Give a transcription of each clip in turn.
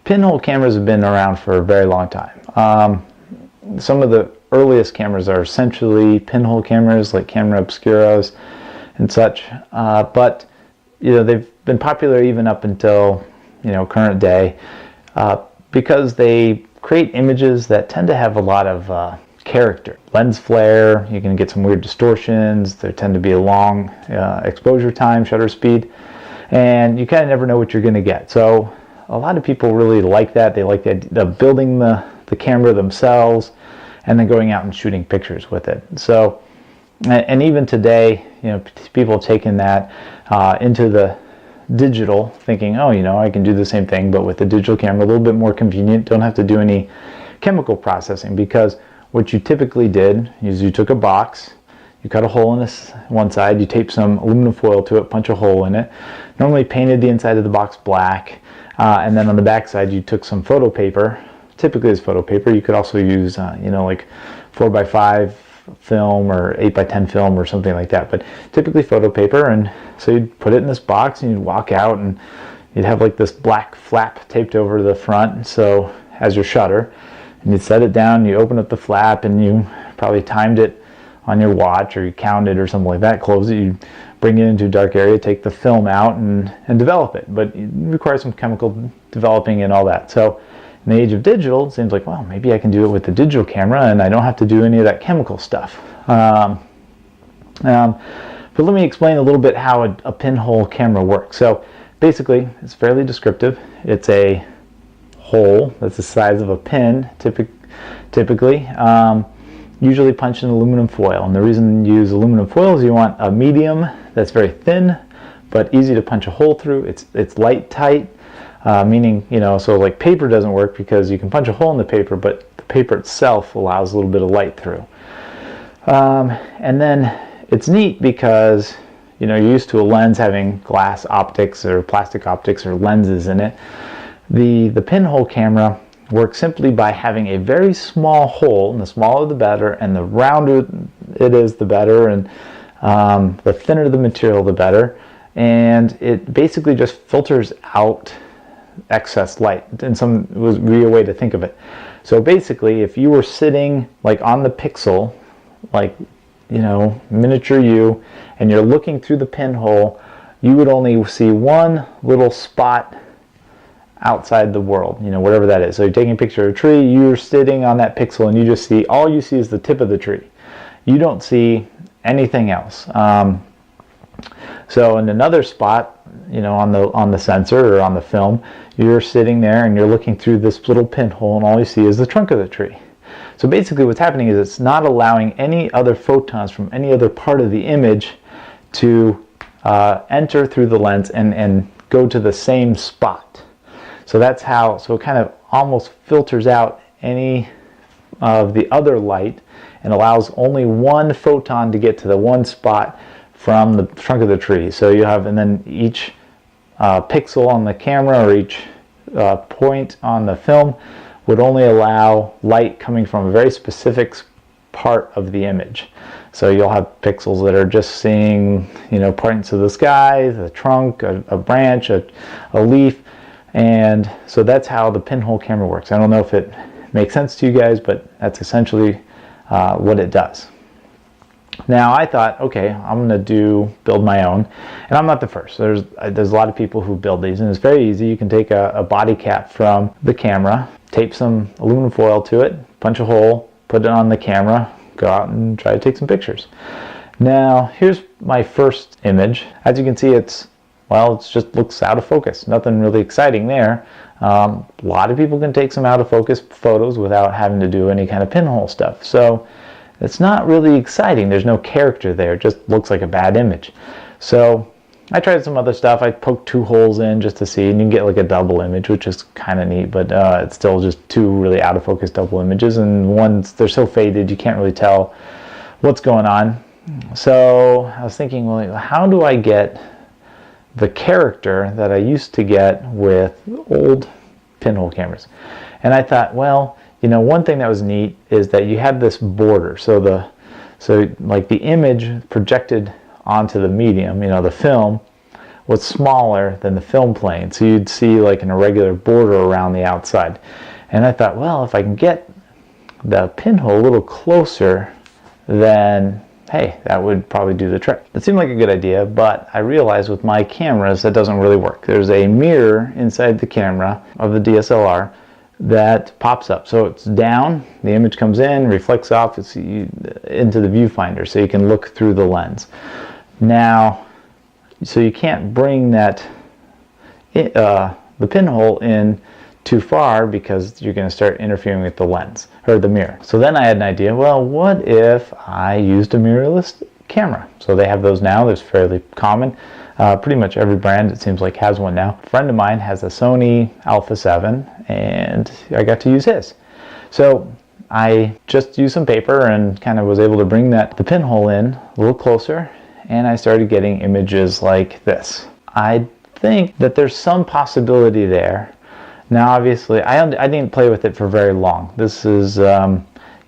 pinhole cameras have been around for a very long time. Some of the earliest cameras are essentially pinhole cameras, like camera obscuras and such, but they've been popular even up until current day, because they create images that tend to have a lot of character. Lens flare, you can get some weird distortions, there tend to be a long exposure time, shutter speed, and you kind of never know what you're going to get. So a lot of people really like that. They like the building the camera themselves and then going out and shooting pictures with it. So, and even today, people have taken that into the digital, thinking, oh, I can do the same thing, but with the digital camera, a little bit more convenient, don't have to do any chemical processing, because what you typically did is you took a box, you cut a hole in this one side, you taped some aluminum foil to it, punch a hole in it, normally painted the inside of the box black, and then on the back side you took some photo paper. Typically it's photo paper. You could also use like 4x5 film or 8x10 film or something like that, but typically photo paper. And so you'd put it in this box and you'd walk out and you'd have like this black flap taped over the front, so as your shutter, and you'd set it down, you open up the flap, and you probably timed it on your watch or you counted or something like that, close it, you bring it into a dark area, take the film out and develop it, but it requires some chemical developing and all that. So in the age of digital, it seems like, well, maybe I can do it with the digital camera and I don't have to do any of that chemical stuff. But let me explain a little bit how a pinhole camera works. So basically, it's fairly descriptive. It's a hole that's the size of a pin, typically, usually punched in aluminum foil. And the reason you use aluminum foil is you want a medium that's very thin, but easy to punch a hole through. It's light tight. Meaning, so like paper doesn't work because you can punch a hole in the paper, but the paper itself allows a little bit of light through. And then it's neat because, you're used to a lens having glass optics or plastic optics or lenses in it. The pinhole camera works simply by having a very small hole, and the smaller the better, and the rounder it is, the better, and the thinner the material, the better. And it basically just filters out excess light, and some was really a way to think of it. So basically, if you were sitting like on the pixel, like miniature you, and you're looking through the pinhole, you would only see one little spot outside the world, whatever that is. So you're taking a picture of a tree, you're sitting on that pixel, and all you see is the tip of the tree. You don't see anything else. So in another spot, on the sensor or on the film, you're sitting there and you're looking through this little pinhole, and all you see is the trunk of the tree. So basically what's happening is it's not allowing any other photons from any other part of the image to enter through the lens and go to the same spot. So that's how, so it kind of almost filters out any of the other light and allows only one photon to get to the one spot from the trunk of the tree. So you have, and then each pixel on the camera or each point on the film would only allow light coming from a very specific part of the image. So you'll have pixels that are just seeing, points of the sky, the trunk, a branch, a leaf, and so that's how the pinhole camera works. I don't know if it makes sense to you guys, but that's essentially what it does. Now I thought, okay, I'm going to build my own, and I'm not the first. There's a lot of people who build these, and it's very easy. You can take a body cap from the camera, tape some aluminum foil to it, punch a hole, put it on the camera, go out and try to take some pictures. Now here's my first image. As you can see, it just looks out of focus. Nothing really exciting there. A lot of people can take some out of focus photos without having to do any kind of pinhole stuff. So it's not really exciting. There's no character there. It just looks like a bad image. So I tried some other stuff. I poked 2 holes in just to see, and you can get like a double image, which is kind of neat, but it's still just 2 really out of focus double images, and they're so faded you can't really tell what's going on. So I was thinking, well, how do I get the character that I used to get with old pinhole cameras? And I thought, well, one thing that was neat is that you had this border. So like the image projected onto the medium, the film, was smaller than the film plane. So you'd see like an irregular border around the outside. And I thought, well, if I can get the pinhole a little closer, then hey, that would probably do the trick. It seemed like a good idea, but I realized with my cameras that doesn't really work. There's a mirror inside the camera of the DSLR that pops up. So it's down, the image comes in, reflects off into the viewfinder, so you can look through the lens. Now, so you can't bring that the pinhole in too far because you're going to start interfering with the lens or the mirror. So then I had an idea, well, what if I used a mirrorless camera? So they have those now. They're fairly common. Pretty much every brand, it seems like, has one now. A friend of mine has a Sony Alpha 7 and I got to use his. So I just used some paper and kind of was able to bring the pinhole in a little closer, and I started getting images like this. I think that there's some possibility there. Now, obviously, I didn't play with it for very long. This is, you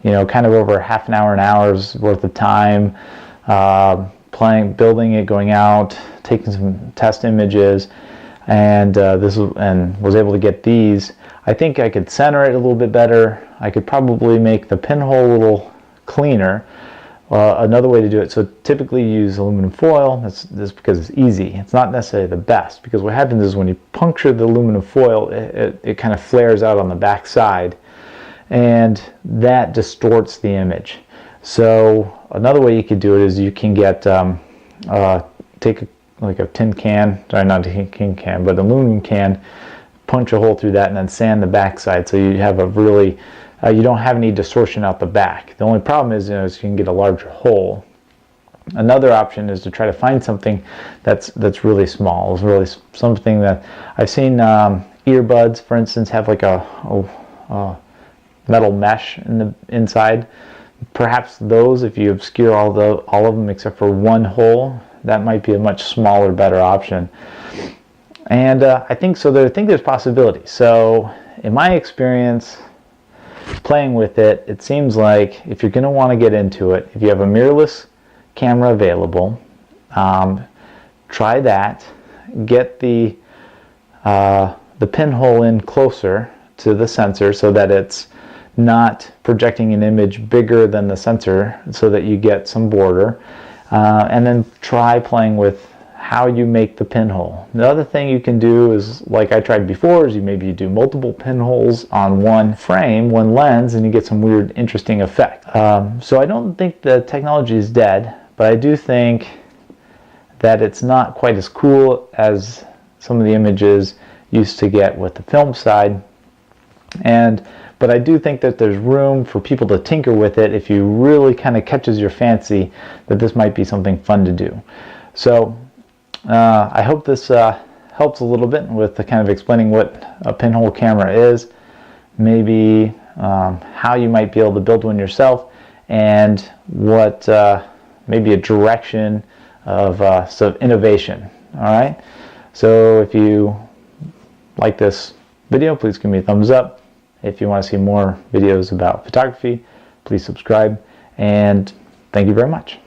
know, kind of over half an hour's worth of time, building it, going out, taking some test images, and was able to get these. I think I could center it a little bit better. I could probably make the pinhole a little cleaner. Another way to do it, so typically you use aluminum foil. That's because it's easy. It's not necessarily the best, because what happens is when you puncture the aluminum foil, it kind of flares out on the back side, and that distorts the image. So another way you could do it is you can get take like a tin can, sorry, not a tin can, but an aluminum can, punch a hole through that, and then sand the back side, so you have a really you don't have any distortion out the back. The only problem is, you can get a larger hole. Another option is to try to find something that's really small. It's really something that I've seen. Earbuds, for instance, have like a metal mesh in the inside. Perhaps those, if you obscure all of them except for one hole, that might be a much smaller, better option. And I think there's possibilities. So in my experience, playing with it, it seems like if you're going to want to get into it, if you have a mirrorless camera available, try that. Get the pinhole in closer to the sensor so that it's not projecting an image bigger than the sensor, so that you get some border, and then try playing with how you make the pinhole. The other thing you can do is, like I tried before, is you do multiple pinholes on one frame, one lens, and you get some weird, interesting effect. So I don't think the technology is dead, but I do think that it's not quite as cool as some of the images used to get with the film side. But I do think that there's room for people to tinker with it if you really kind of catches your fancy, that this might be something fun to do. So I hope this helps a little bit with the kind of explaining what a pinhole camera is, maybe how you might be able to build one yourself, and what maybe a direction of innovation. All right. So if you like this video, please give me a thumbs up. If you want to see more videos about photography, please subscribe, and thank you very much.